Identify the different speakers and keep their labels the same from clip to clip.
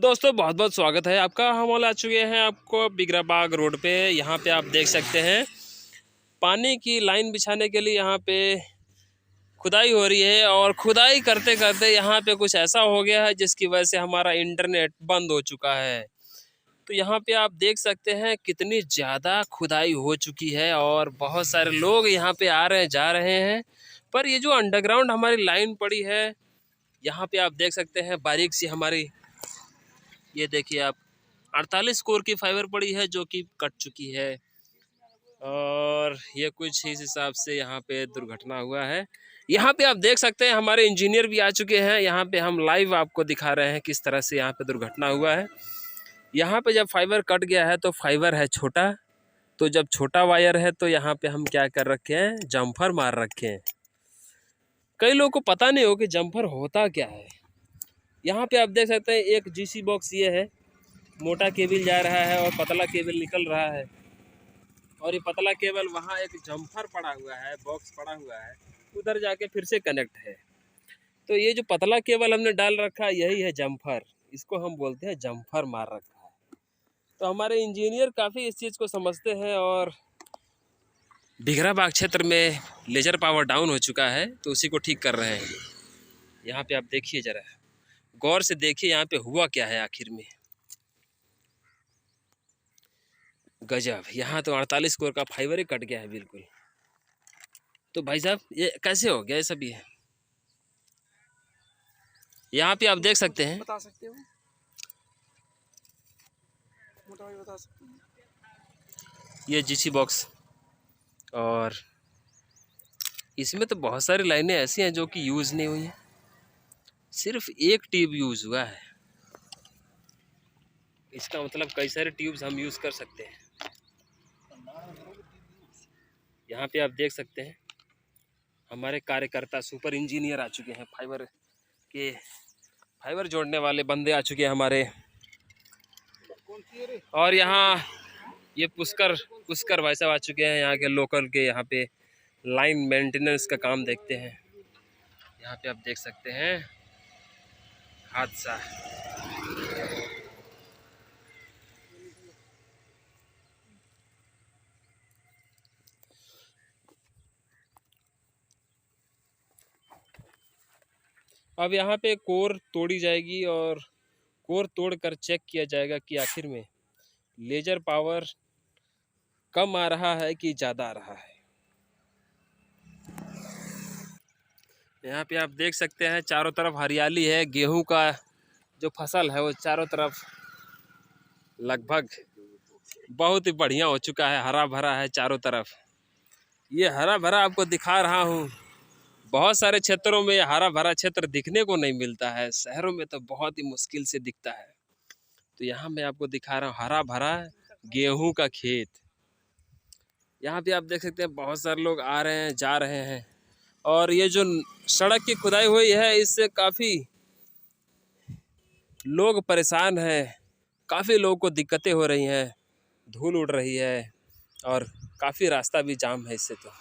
Speaker 1: दोस्तों बहुत बहुत स्वागत है आपका। हम आ चुके हैं आपको बिगराबाग रोड पे। यहाँ पे आप देख सकते हैं पानी की लाइन बिछाने के लिए यहाँ पे खुदाई हो रही है और खुदाई करते करते यहाँ पे कुछ ऐसा हो गया है जिसकी वजह से हमारा इंटरनेट बंद हो चुका है। तो यहाँ पे आप देख सकते हैं कितनी ज़्यादा खुदाई हो चुकी है और बहुत सारे लोग यहाँ पे आ रहे हैं जा रहे हैं। पर ये जो अंडरग्राउंड हमारी लाइन पड़ी है यहाँ पे आप देख सकते हैं बारीक सी हमारी, ये देखिए आप 48 कोर की फाइबर पड़ी है जो कि कट चुकी है और ये कुछ इस हिसाब से यहाँ पे दुर्घटना हुआ है। यहाँ पे आप देख सकते हैं हमारे इंजीनियर भी आ चुके हैं। यहाँ पे हम लाइव आपको दिखा रहे हैं किस तरह से यहाँ पे दुर्घटना हुआ है। यहाँ पे जब फाइबर कट गया है तो फाइबर है छोटा, तो जब छोटा वायर है तो यहाँ पे हम क्या कर रखे हैं, जम्फर मार रखे हैं। कई लोगों को पता नहीं हो कि जम्फर होता क्या है। यहाँ पे आप देख सकते हैं एक जीसी बॉक्स ये है, मोटा केबल जा रहा है और पतला केबल निकल रहा है और ये पतला केबल वहाँ एक जम्फर पड़ा हुआ है, बॉक्स पड़ा हुआ है, उधर जाके फिर से कनेक्ट है। तो ये जो पतला केबल हमने डाल रखा है यही है जम्फर, इसको हम बोलते हैं जम्फर मार रखा है। तो हमारे इंजीनियर काफ़ी इस चीज़ को समझते हैं और बिगराबाग क्षेत्र में लेजर पावर डाउन हो चुका है तो उसी को ठीक कर रहे हैं। यहाँ पे आप देखिए ज़रा गौर से देखिए यहाँ पे हुआ क्या है आखिर में। गजब, यहाँ तो 48 कोर का फाइबर ही कट गया है बिल्कुल। तो भाई साहब ये कैसे हो गया, ये सब ये यहाँ पे आप देख सकते हैं,
Speaker 2: बता सकते हो मोटा भाई, बता सकते हो।
Speaker 1: ये जीसी बॉक्स और इसमें तो बहुत सारी लाइनें ऐसी हैं जो कि यूज़ नहीं हुई हैं, सिर्फ एक ट्यूब यूज़ हुआ है। इसका मतलब कई सारे ट्यूब्स हम यूज़ कर सकते हैं। यहाँ पे आप देख सकते हैं हमारे कार्यकर्ता सुपर इंजीनियर आ चुके हैं, फाइबर जोड़ने वाले बंदे आ चुके हैं हमारे। और यहाँ ये पुष्कर भाई साहब आ चुके हैं, यहाँ के लोकल के, यहाँ पे लाइन मेंटेनेंस का काम देखते हैं। यहाँ पे आप देख सकते हैं हादसा। अब यहाँ पे कोर तोड़ी जाएगी और कोर तोड़कर चेक किया जाएगा कि आखिर में लेजर पावर कम आ रहा है कि ज़्यादा आ रहा है। यहाँ पे आप देख सकते हैं चारों तरफ हरियाली है, गेहूं का जो फसल है वो चारों तरफ लगभग बहुत ही बढ़िया हो चुका है, हरा भरा है चारों तरफ। ये हरा भरा आपको दिखा रहा हूँ, बहुत सारे क्षेत्रों में हरा भरा क्षेत्र दिखने को नहीं मिलता है, शहरों में तो बहुत ही मुश्किल से दिखता है। तो यहाँ मैं आपको दिखा रहा हूँ हरा भरा गेहूं का खेत। यहाँ पे आप देख सकते हैं बहुत सारे लोग आ रहे हैं जा रहे हैं और ये जो सड़क की खुदाई हुई है इससे काफ़ी लोग परेशान हैं, काफ़ी लोगों को दिक्कतें हो रही हैं, धूल उड़ रही है और काफ़ी रास्ता भी जाम है। इससे तो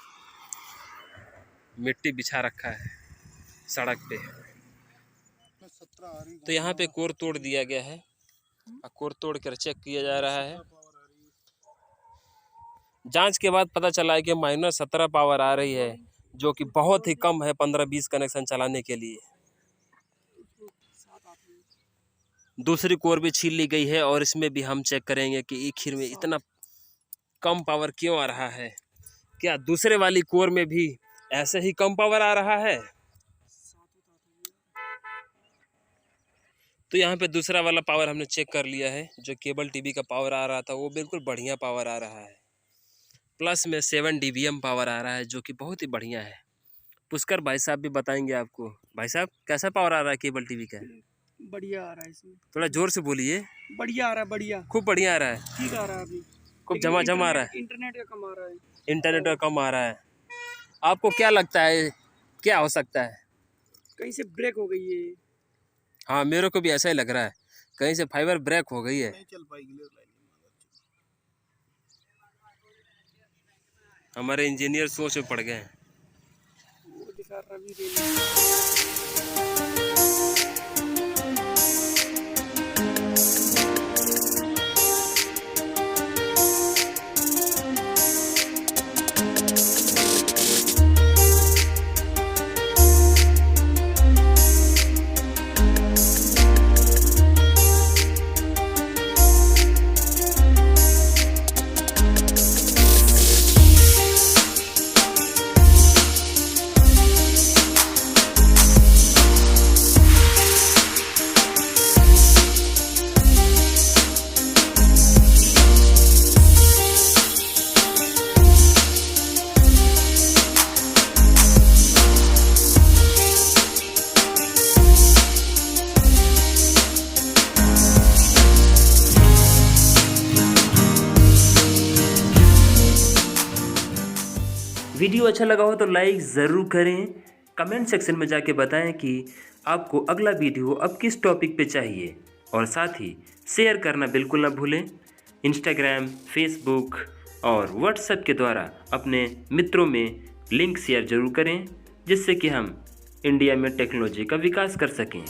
Speaker 1: मिट्टी बिछा रखा है सड़क पे। तो यहाँ पे कोर तोड़ दिया गया है और कोर तोड़ कर चेक किया जा रहा है। जांच के बाद पता चला है कि -17 पावर आ रही है जो कि बहुत ही कम है 15-20 कनेक्शन चलाने के लिए। दूसरी कोर भी छील ली गई है और इसमें भी हम चेक करेंगे कि आखिर में इतना कम पावर क्यों आ रहा है, क्या दूसरे वाली कोर में भी ऐसे ही कम पावर आ रहा है। तो यहाँ पे दूसरा वाला पावर हमने चेक कर लिया है, जो केबल टीवी का पावर आ रहा था वो बिल्कुल बढ़िया पावर आ रहा है, प्लस में 7 dBm पावर आ रहा है जो कि बहुत ही बढ़िया है। पुष्कर भाई साहब भी बताएंगे आपको। भाई साहब कैसा पावर आ रहा है केबल टीवी का?
Speaker 2: बढ़िया आ रहा है इसमें,
Speaker 1: थोड़ा जोर से बोलिए।
Speaker 2: बढ़िया आ रहा है, बढ़िया
Speaker 1: खूब बढ़िया आ रहा है,
Speaker 2: ठीक आ रहा है। अभी
Speaker 1: खूब झमाझम आ रहा है।
Speaker 2: इंटरनेट का कम आ रहा है,
Speaker 1: इंटरनेट का कम आ रहा है। आपको क्या लगता है क्या हो सकता है?
Speaker 2: कहीं से ब्रेक हो गई है।
Speaker 1: हाँ मेरे को भी ऐसा ही लग रहा है, कहीं से फाइबर ब्रेक हो गई है।
Speaker 2: नहीं चल पाएगी।
Speaker 1: हमारे इंजीनियर सोच में पड़ गए हैं।
Speaker 2: वो दिखा रहा
Speaker 3: वीडियो अच्छा लगा हो तो लाइक ज़रूर करें। कमेंट सेक्शन में जाके बताएं कि आपको अगला वीडियो अब किस टॉपिक पे चाहिए, और साथ ही शेयर करना बिल्कुल ना भूलें। इंस्टाग्राम, फेसबुक और व्हाट्सएप के द्वारा अपने मित्रों में लिंक शेयर ज़रूर करें, जिससे कि हम इंडिया में टेक्नोलॉजी का विकास कर सकें।